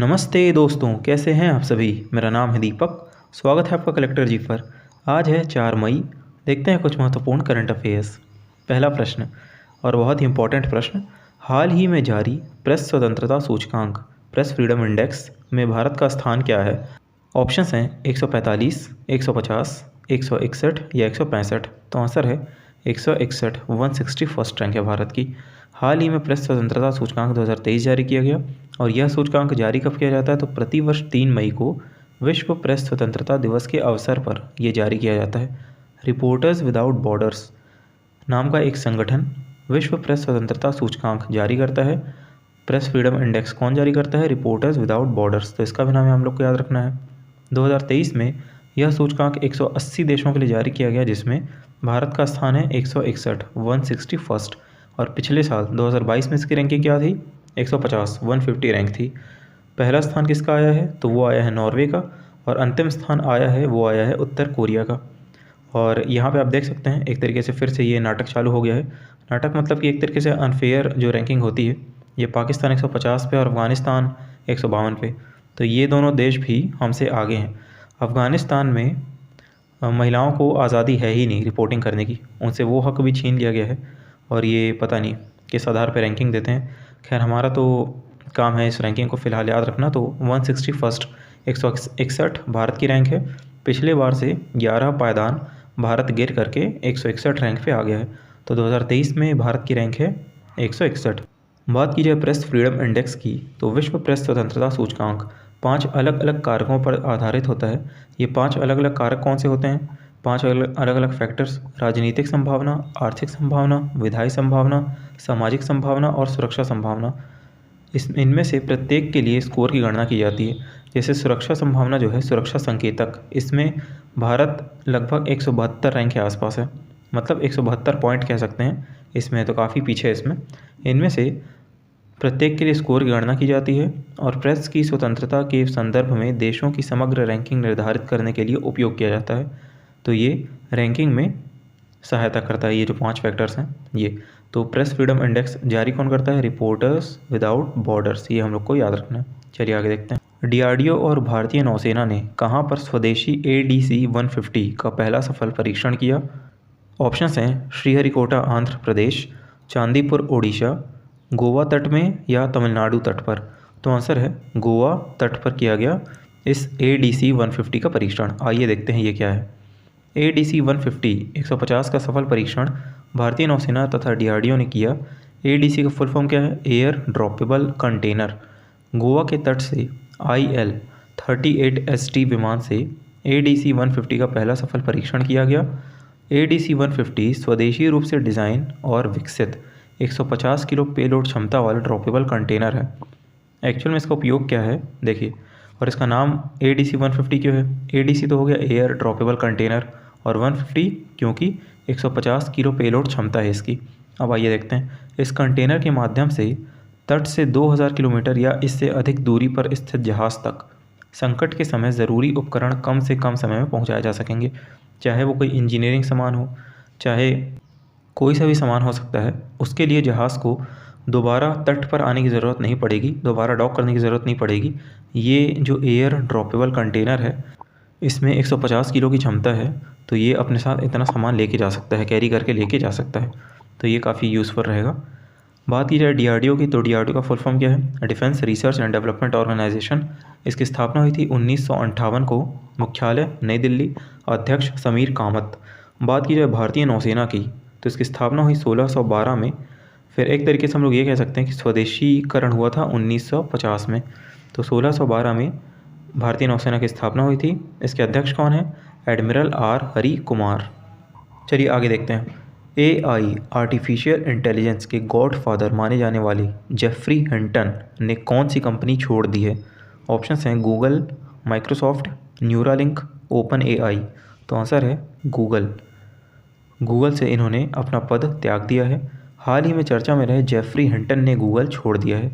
नमस्ते दोस्तों, कैसे हैं आप सभी। मेरा नाम है दीपक। स्वागत है आपका कलेक्टर जी पर। आज है 4 मई। देखते हैं कुछ महत्वपूर्ण करंट अफेयर्स। पहला प्रश्न और बहुत ही इम्पोर्टेंट प्रश्न, हाल ही में जारी प्रेस स्वतंत्रता सूचकांक प्रेस फ्रीडम इंडेक्स में भारत का स्थान क्या है। ऑप्शंस हैं 145, 150, 161 या 165। तो आंसर है 161। 161st रैंक है भारत की। हाल ही में प्रेस स्वतंत्रता सूचकांक 2023 जारी किया गया और यह सूचकांक जारी कब किया जाता है तो प्रतिवर्ष 3 मई को विश्व प्रेस स्वतंत्रता दिवस के अवसर पर यह जारी किया जाता है। रिपोर्टर्स विदाउट बॉर्डर्स नाम का एक संगठन विश्व प्रेस स्वतंत्रता सूचकांक जारी करता है। प्रेस फ्रीडम इंडेक्स कौन जारी करता है? Reporters without borders. तो इसका भी नाम हम लोग को याद रखना है। 2023 में यह सूचकांक 180 देशों के लिए जारी किया गया, जिसमें भारत का स्थान है 161, 161st। और पिछले साल 2022 में इसकी रैंकिंग क्या थी? 150, 150 रैंक थी। पहला स्थान किसका आया है तो वो आया है नॉर्वे का, और अंतिम स्थान आया है वो आया है उत्तर कोरिया का। और यहाँ पे आप देख सकते हैं एक तरीके से फिर से ये नाटक चालू हो गया है। नाटक मतलब कि एक तरीके से अनफेयर जो रैंकिंग होती है, ये पाकिस्तान 150 पे और अफ़गानिस्तान 152 पे। तो ये दोनों देश भी हमसे आगे हैं। अफ़गानिस्तान में महिलाओं को आज़ादी है ही नहीं रिपोर्टिंग करने की, उनसे वो हक भी छीन लिया गया है और ये पता नहीं किस आधार पर रैंकिंग देते हैं। खैर, हमारा तो काम है इस रैंकिंग को फ़िलहाल याद रखना। तो 161st 161 भारत की रैंक है। पिछले बार से 11 पायदान भारत गिर करके 161 रैंक पे आ गया है। तो 2023 में भारत की रैंक है 161। बात की जाए प्रेस फ्रीडम इंडेक्स की, तो विश्व प्रेस स्वतंत्रता सूचकांक 5 अलग अलग कारकों पर आधारित होता है। ये 5 अलग अलग कारक कौन से होते हैं? 5 अलग अलग फैक्टर्स: राजनीतिक संभावना, आर्थिक संभावना, विधायी संभावना, सामाजिक संभावना और सुरक्षा संभावना। इनमें से प्रत्येक के लिए स्कोर की गणना की जाती है। जैसे सुरक्षा संभावना जो है, सुरक्षा संकेतक, इसमें भारत लगभग 172 रैंक के आसपास है, मतलब 172 पॉइंट कह सकते हैं। इसमें तो काफ़ी पीछे है इसमें। इनमें से प्रत्येक के लिए स्कोर की गणना की जाती है और प्रेस की स्वतंत्रता के संदर्भ में देशों की समग्र रैंकिंग निर्धारित करने के लिए उपयोग किया जाता है। तो ये रैंकिंग में सहायता करता है, ये जो 5 फैक्टर्स हैं ये। तो प्रेस फ्रीडम इंडेक्स जारी कौन करता है? Reporters without borders. ये हम लोग को याद रखना है। चलिए आगे देखते हैं। डीआरडीओ और भारतीय नौसेना ने कहाँ पर स्वदेशी ADC 150 का पहला सफल परीक्षण किया? ऑप्शंस हैं श्रीहरिकोटा आंध्र प्रदेश, चांदीपुर ओडिशा, गोवा तट में या तमिलनाडु तट पर। तो आंसर है गोवा तट पर किया गया इस ADC 150 का परीक्षण। आइए देखते हैं ये क्या है। ADC 150 150 का सफल परीक्षण भारतीय नौसेना तथा DRDO ने किया। ADC का फुल फॉर्म क्या है? Air droppable container. गोवा के तट से IL-38ST विमान से ADC 150 का पहला सफल परीक्षण किया गया। ADC 150 स्वदेशी रूप से डिज़ाइन और विकसित 150 किलो पेलोड क्षमता वाला ड्रॉपेबल कंटेनर है। एक्चुअल में इसका उपयोग क्या है देखिए, और इसका नाम ADC 150 क्यों है? ADC तो हो गया एयर ड्रॉपेबल कंटेनर, और 150 क्योंकि 150 किलो पेलोड क्षमता है इसकी। अब आइए देखते हैं। इस कंटेनर के माध्यम से तट से 2000 किलोमीटर या इससे अधिक दूरी पर स्थित जहाज़ तक संकट के समय ज़रूरी उपकरण कम से कम समय में पहुंचाए जा सकेंगे। चाहे वो कोई इंजीनियरिंग सामान हो, चाहे कोई सा भी सामान हो सकता है, उसके लिए जहाज़ को दोबारा तट पर आने की ज़रूरत नहीं पड़ेगी, दोबारा डॉक करने की ज़रूरत नहीं पड़ेगी। ये जो एयर ड्रॉपेबल कंटेनर है, इसमें 150 किलो की क्षमता है, तो ये अपने साथ इतना सामान लेके जा सकता है, कैरी करके लेके जा सकता है। तो ये काफ़ी यूज़फुल रहेगा। बात की जाए DRDO की, तो DRDO का फुल फॉर्म क्या है? Defence research and development organisation. इसकी स्थापना हुई थी 1958 को, मुख्यालय नई दिल्ली, अध्यक्ष समीर कामत। बात की जाए भारतीय नौसेना की, तो इसकी स्थापना हुई 1612 में। फिर एक तरीके से हम लोग ये कह सकते हैं कि स्वदेशीकरण हुआ था 1950 में। तो 1612 में भारतीय नौसेना की स्थापना हुई थी। इसके अध्यक्ष कौन है? Admiral R Hari Kumar. चलिए आगे देखते हैं। AI आर्टिफिशियल इंटेलिजेंस के गॉडफादर माने जाने वाले जेफरी हिंटन ने कौन सी कंपनी छोड़ दी है? ऑप्शंस हैं Google, Microsoft, Neuralink, open AI। तो आंसर है गूगल। गूगल से इन्होंने अपना पद त्याग दिया है। हाल ही में चर्चा में रहे जेफरी हिंटन ने गूगल छोड़ दिया है।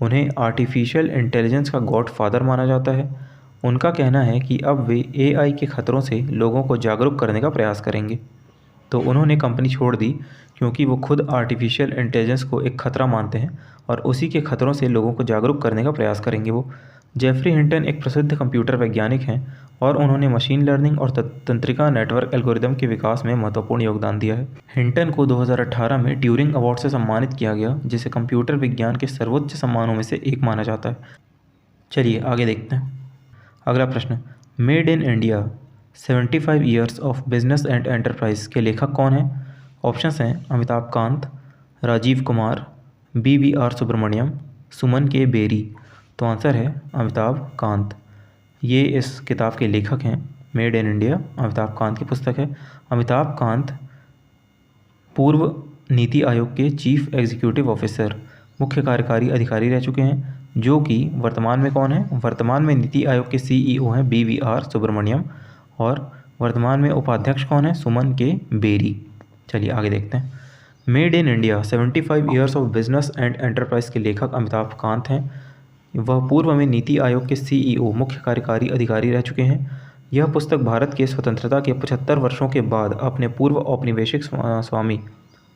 उन्हें आर्टिफिशियल इंटेलिजेंस का गॉडफादर माना जाता है। उनका कहना है कि अब वे AI के खतरों से लोगों को जागरूक करने का प्रयास करेंगे। तो उन्होंने कंपनी छोड़ दी क्योंकि वो खुद आर्टिफिशियल इंटेलिजेंस को एक ख़तरा मानते हैं और उसी के खतरों से लोगों को जागरूक करने का प्रयास करेंगे वो। जेफरी हिंटन एक प्रसिद्ध कंप्यूटर वैज्ञानिक हैं और उन्होंने मशीन लर्निंग और तंत्रिका नेटवर्क एल्गोरिदम के विकास में महत्वपूर्ण योगदान दिया है। हिंटन को 2018 में ट्यूरिंग अवार्ड से सम्मानित किया गया, जिसे कंप्यूटर विज्ञान के सर्वोच्च सम्मानों में से एक माना जाता है। चलिए आगे देखते हैं। अगला प्रश्न, made in India 75 years of business and enterprise के लेखक कौन हैं? ऑप्शंस हैं अमिताभ कांत, राजीव कुमार, BVR सुब्रमण्यम, सुमन के बेरी। तो आंसर है अमिताभ कांत। ये इस किताब के लेखक हैं। Made in India Amitabh Kant की पुस्तक है। अमिताभ कांत पूर्व नीति आयोग के चीफ एग्जीक्यूटिव ऑफिसर, मुख्य कार्यकारी अधिकारी रह चुके हैं, जो कि वर्तमान में कौन है? वर्तमान में नीति आयोग के CEO हैं BVR सुब्रमण्यम और वर्तमान में उपाध्यक्ष कौन है? सुमन के बेरी। चलिए आगे देखते हैं। Made in India 75 years of business and enterprise के लेखक अमिताभ कांत हैं। वह पूर्व में नीति आयोग के CEO, मुख्य कार्यकारी अधिकारी रह चुके हैं। यह पुस्तक भारत के स्वतंत्रता के 75 वर्षों के बाद अपने पूर्व औपनिवेशिक स्वामी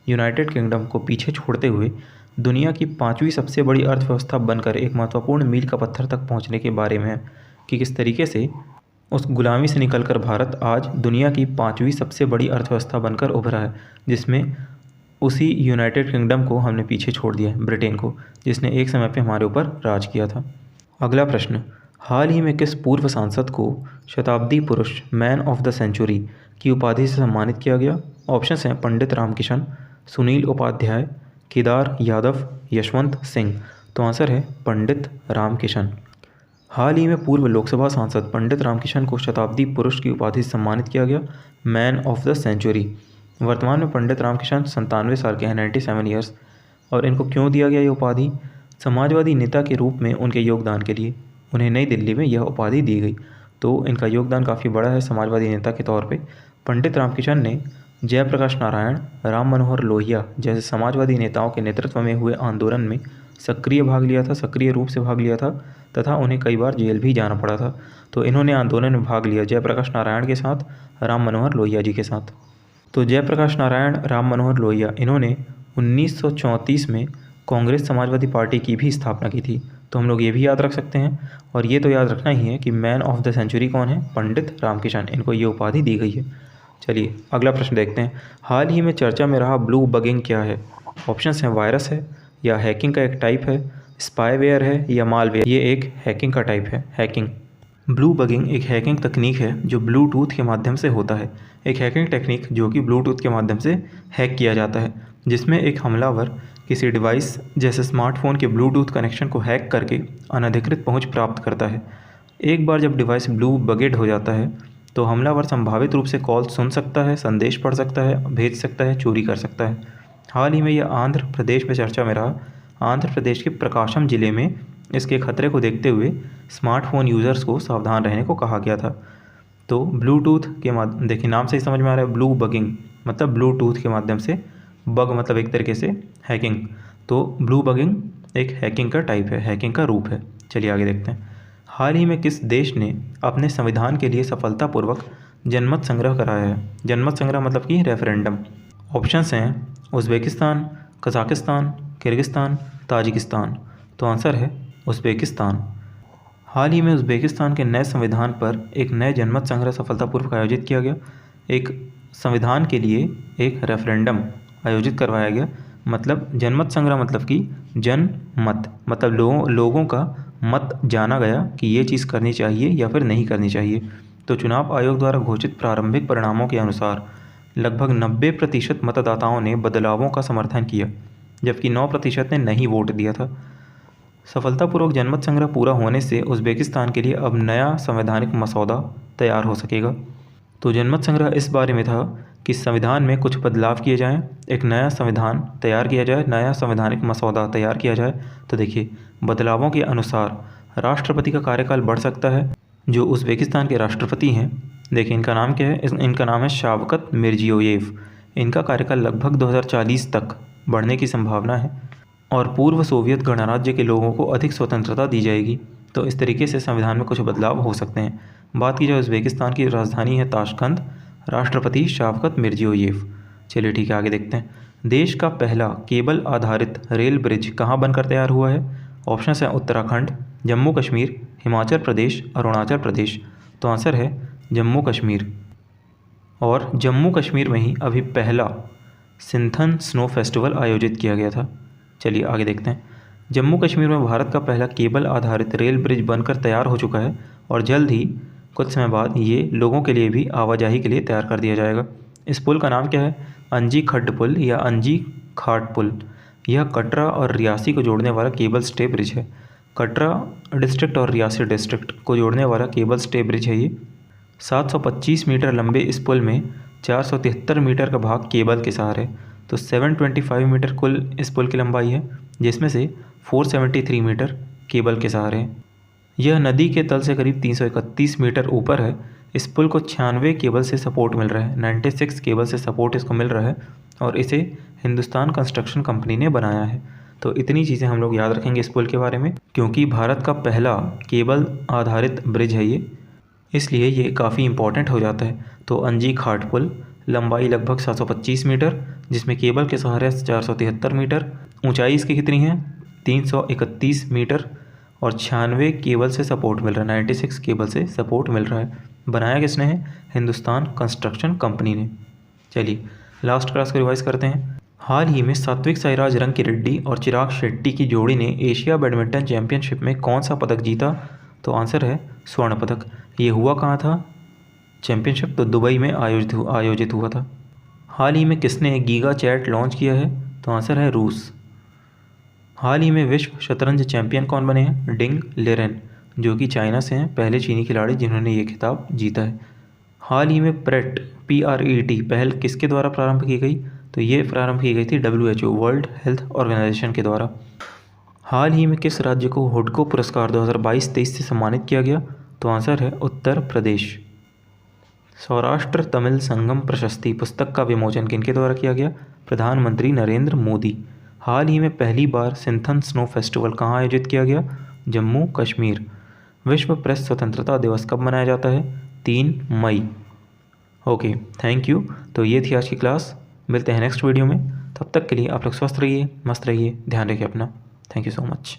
यूनाइटेड किंगडम को पीछे छोड़ते हुए दुनिया की 5वीं सबसे बड़ी अर्थव्यवस्था बनकर एक महत्वपूर्ण मील का पत्थर तक पहुंचने के बारे में है कि किस तरीके से उस गुलामी से निकलकर भारत आज दुनिया की 5वीं सबसे बड़ी अर्थव्यवस्था बनकर उभरा है, जिसमें उसी यूनाइटेड किंगडम को हमने पीछे छोड़ दिया है, ब्रिटेन को, जिसने एक समय पे हमारे ऊपर राज किया था। अगला प्रश्न, हाल ही में किस पूर्व सांसद को शताब्दी पुरुष मैन ऑफ द सेंचुरी की उपाधि से सम्मानित किया गया? ऑप्शंस हैं पंडित रामकिशन, सुनील उपाध्याय, केदार यादव, यशवंत सिंह। तो आंसर है पंडित रामकिशन। हाल ही में पूर्व लोकसभा सांसद पंडित रामकिशन को शताब्दी पुरुष की उपाधि से सम्मानित किया गया, मैन ऑफ द सेंचुरी। वर्तमान में पंडित रामकिशन 97 साल के हैं, 97 ईयर्स। और इनको क्यों दिया गया ये उपाधि? समाजवादी नेता के रूप में उनके योगदान के लिए उन्हें नई दिल्ली में यह उपाधि दी गई। तो इनका योगदान काफ़ी बड़ा है समाजवादी नेता के तौर पे। पंडित रामकिशन ने जयप्रकाश नारायण, राम मनोहर लोहिया जैसे समाजवादी नेताओं के नेतृत्व में हुए आंदोलन में सक्रिय रूप से भाग लिया था तथा उन्हें कई बार जेल भी जाना पड़ा था। तो इन्होंने आंदोलन में भाग लिया जयप्रकाश नारायण के साथ, राम मनोहर लोहिया जी के साथ। तो जयप्रकाश नारायण, राम मनोहर लोहिया, इन्होंने 1934 में कांग्रेस समाजवादी पार्टी की भी स्थापना की थी। तो हम लोग ये भी याद रख सकते हैं। और ये तो याद रखना ही है कि मैन ऑफ द सेंचुरी कौन है? पंडित रामकिशन। इनको ये उपाधि दी गई है। चलिए अगला प्रश्न देखते हैं। हाल ही में चर्चा में रहा ब्लू बगिंग क्या है? ऑप्शंस हैं वायरस है, या हैकिंग का एक टाइप है, स्पाईवेयर है, या मालवेयर। ये एक हैकिंग का टाइप है, हैकिंग। ब्लू बगिंग एक हैकिंग तकनीक है जो ब्लूटूथ के माध्यम से होता है। एक हैकिंग टेक्निक जो कि ब्लूटूथ के माध्यम से हैक किया जाता है, जिसमें एक हमलावर किसी डिवाइस जैसे स्मार्टफोन के ब्लूटूथ कनेक्शन को हैक करके अनधिकृत पहुंच प्राप्त करता है। एक बार जब डिवाइस ब्लू बगेड हो जाता है तो हमलावर संभावित रूप से कॉल सुन सकता है, संदेश पढ़ सकता है, भेज सकता है, चोरी कर सकता है। हाल ही में यह आंध्र प्रदेश में चर्चा में रहा। आंध्र प्रदेश के प्रकाशम जिले में इसके खतरे को देखते हुए स्मार्टफोन यूज़र्स को सावधान रहने को कहा गया था। तो ब्लूटूथ के माध्यम, देखिए नाम से ही समझ में आ रहा है, ब्लू बगिंग मतलब ब्लूटूथ के माध्यम से, बग मतलब एक तरीके से हैकिंग। तो ब्लू बगिंग एक हैकिंग का टाइप है, हैकिंग का रूप है। चलिए आगे देखते हैं। हाल ही में किस देश ने अपने संविधान के लिए सफलतापूर्वक जनमत संग्रह कराया है? जनमत संग्रह मतलब कि रेफरेंडम। ऑप्शंस हैं उज़्बेकिस्तान, कज़ाकिस्तान, किर्गिस्तान, ताजिकिस्तान। तो आंसर है उज़्बेकिस्तान। हाल ही में उज़्बेकिस्तान के नए संविधान पर एक नए जनमत संग्रह सफलतापूर्वक आयोजित किया गया। एक संविधान के लिए एक रेफरेंडम आयोजित करवाया गया। मतलब जनमत संग्रह मतलब कि जनमत मतलब लोगों का मत जाना गया कि ये चीज़ करनी चाहिए या फिर नहीं करनी चाहिए। तो चुनाव आयोग द्वारा घोषित प्रारंभिक परिणामों के अनुसार लगभग 90% मतदाताओं ने बदलावों का समर्थन किया, जबकि 9% ने नहीं वोट दिया था। सफलतापूर्वक जनमत संग्रह पूरा होने से उज़्बेकिस्तान के लिए अब नया संवैधानिक मसौदा तैयार हो सकेगा। तो जनमत संग्रह इस बारे में था कि संविधान में कुछ बदलाव किए जाएं, एक नया संविधान तैयार किया जाए, नया संवैधानिक मसौदा तैयार किया जाए। तो देखिए बदलावों के अनुसार राष्ट्रपति का कार्यकाल बढ़ सकता है। जो उज़्बेकिस्तान के राष्ट्रपति हैं, देखिए इनका नाम क्या है? इनका नाम है शावकत मिर्जियोयेव। इनका कार्यकाल लगभग 2040 तक बढ़ने की संभावना है और पूर्व सोवियत गणराज्य के लोगों को अधिक स्वतंत्रता दी जाएगी। तो इस तरीके से संविधान में कुछ बदलाव हो सकते हैं। बात की जाए उज़्बेकिस्तान की राजधानी है ताशकंद, राष्ट्रपति शावकत मिर्जियोयेव। चलिए ठीक है, आगे देखते हैं। देश का पहला केबल आधारित रेल ब्रिज कहाँ बनकर तैयार हुआ है? ऑप्शंस हैं उत्तराखंड, जम्मू कश्मीर, हिमाचल प्रदेश, अरुणाचल प्रदेश? तो आंसर है जम्मू कश्मीर। और जम्मू कश्मीर में ही अभी पहला सिंथन स्नो फेस्टिवल आयोजित किया गया था। चलिए आगे देखते हैं। जम्मू कश्मीर में भारत का पहला केबल आधारित रेल ब्रिज बनकर तैयार हो चुका है और जल्द ही कुछ समय बाद ये लोगों के लिए भी आवाजाही के लिए तैयार कर दिया जाएगा। इस पुल का नाम क्या है? अंजी खड्ड पुल या अंजी खाट पुल। यह कटरा और रियासी को जोड़ने वाला केबल स्टे ब्रिज है। कटरा डिस्ट्रिक्ट और रियासी डिस्ट्रिक्ट को जोड़ने वाला केबल स्टे ब्रिज है ये। 725 मीटर लंबे इस पुल में 473 मीटर का भाग केबल के सहारे है। तो 725 मीटर कुल इस पुल की लंबाई है, जिसमें से 473 मीटर केबल के सहारे हैं। यह नदी के तल से करीब 331 मीटर ऊपर है। इस पुल को 96 केबल से सपोर्ट मिल रहा है, 96 केबल से सपोर्ट इसको मिल रहा है और इसे हिंदुस्तान कंस्ट्रक्शन कंपनी ने बनाया है। तो इतनी चीज़ें हम लोग याद रखेंगे इस पुल के बारे में, क्योंकि भारत का पहला केबल आधारित ब्रिज है ये, इसलिए ये काफ़ी इंपॉर्टेंट हो जाता है। तो अंजी खाट पुल, लंबाई लगभग 725 मीटर, जिसमें केबल के सहारे 473 मीटर, ऊंचाई इसकी कितनी है? 331 मीटर और 96 केबल से सपोर्ट मिल रहा है, 96 केबल से सपोर्ट मिल रहा है। बनाया किसने है? हिंदुस्तान कंस्ट्रक्शन कंपनी ने। चलिए लास्ट क्लास को रिवाइज करते हैं। हाल ही में सात्विक साईराज रंकीरेड्डी और चिराग शेट्टी की जोड़ी ने एशिया बैडमिंटन चैंपियनशिप में कौन सा पदक जीता? तो आंसर है स्वर्ण पदक। ये हुआ कहाँ था चैंपियनशिप? तो दुबई में आयोजित हुआ था। हाल ही में किसने गीगा चैट लॉन्च किया है? तो आंसर है रूस। हाल ही में विश्व शतरंज चैंपियन कौन बने हैं? डिंग लिरेन, जो कि चाइना से हैं, पहले चीनी खिलाड़ी जिन्होंने ये खिताब जीता है। हाल ही में PRET पहल किसके द्वारा प्रारंभ की गई? तो ये प्रारंभ की गई थी WHO वर्ल्ड हेल्थ ऑर्गेनाइजेशन के द्वारा। हाल ही में किस राज्य को हुडको पुरस्कार 2022-23 से सम्मानित किया गया? तो आंसर है उत्तर प्रदेश। सौराष्ट्र तमिल संगम प्रशस्ति पुस्तक का विमोचन किनके द्वारा किया गया? प्रधानमंत्री नरेंद्र मोदी। हाल ही में पहली बार सिंथन स्नो फेस्टिवल कहाँ आयोजित किया गया? जम्मू कश्मीर। विश्व प्रेस स्वतंत्रता दिवस कब मनाया जाता है? 3 मई। Okay, thank you. तो ये थी आज की क्लास। मिलते हैं नेक्स्ट वीडियो में। तब तक के लिए आप लोग स्वस्थ रहिए, मस्त रहिए, ध्यान रखिए अपना। Thank you so much.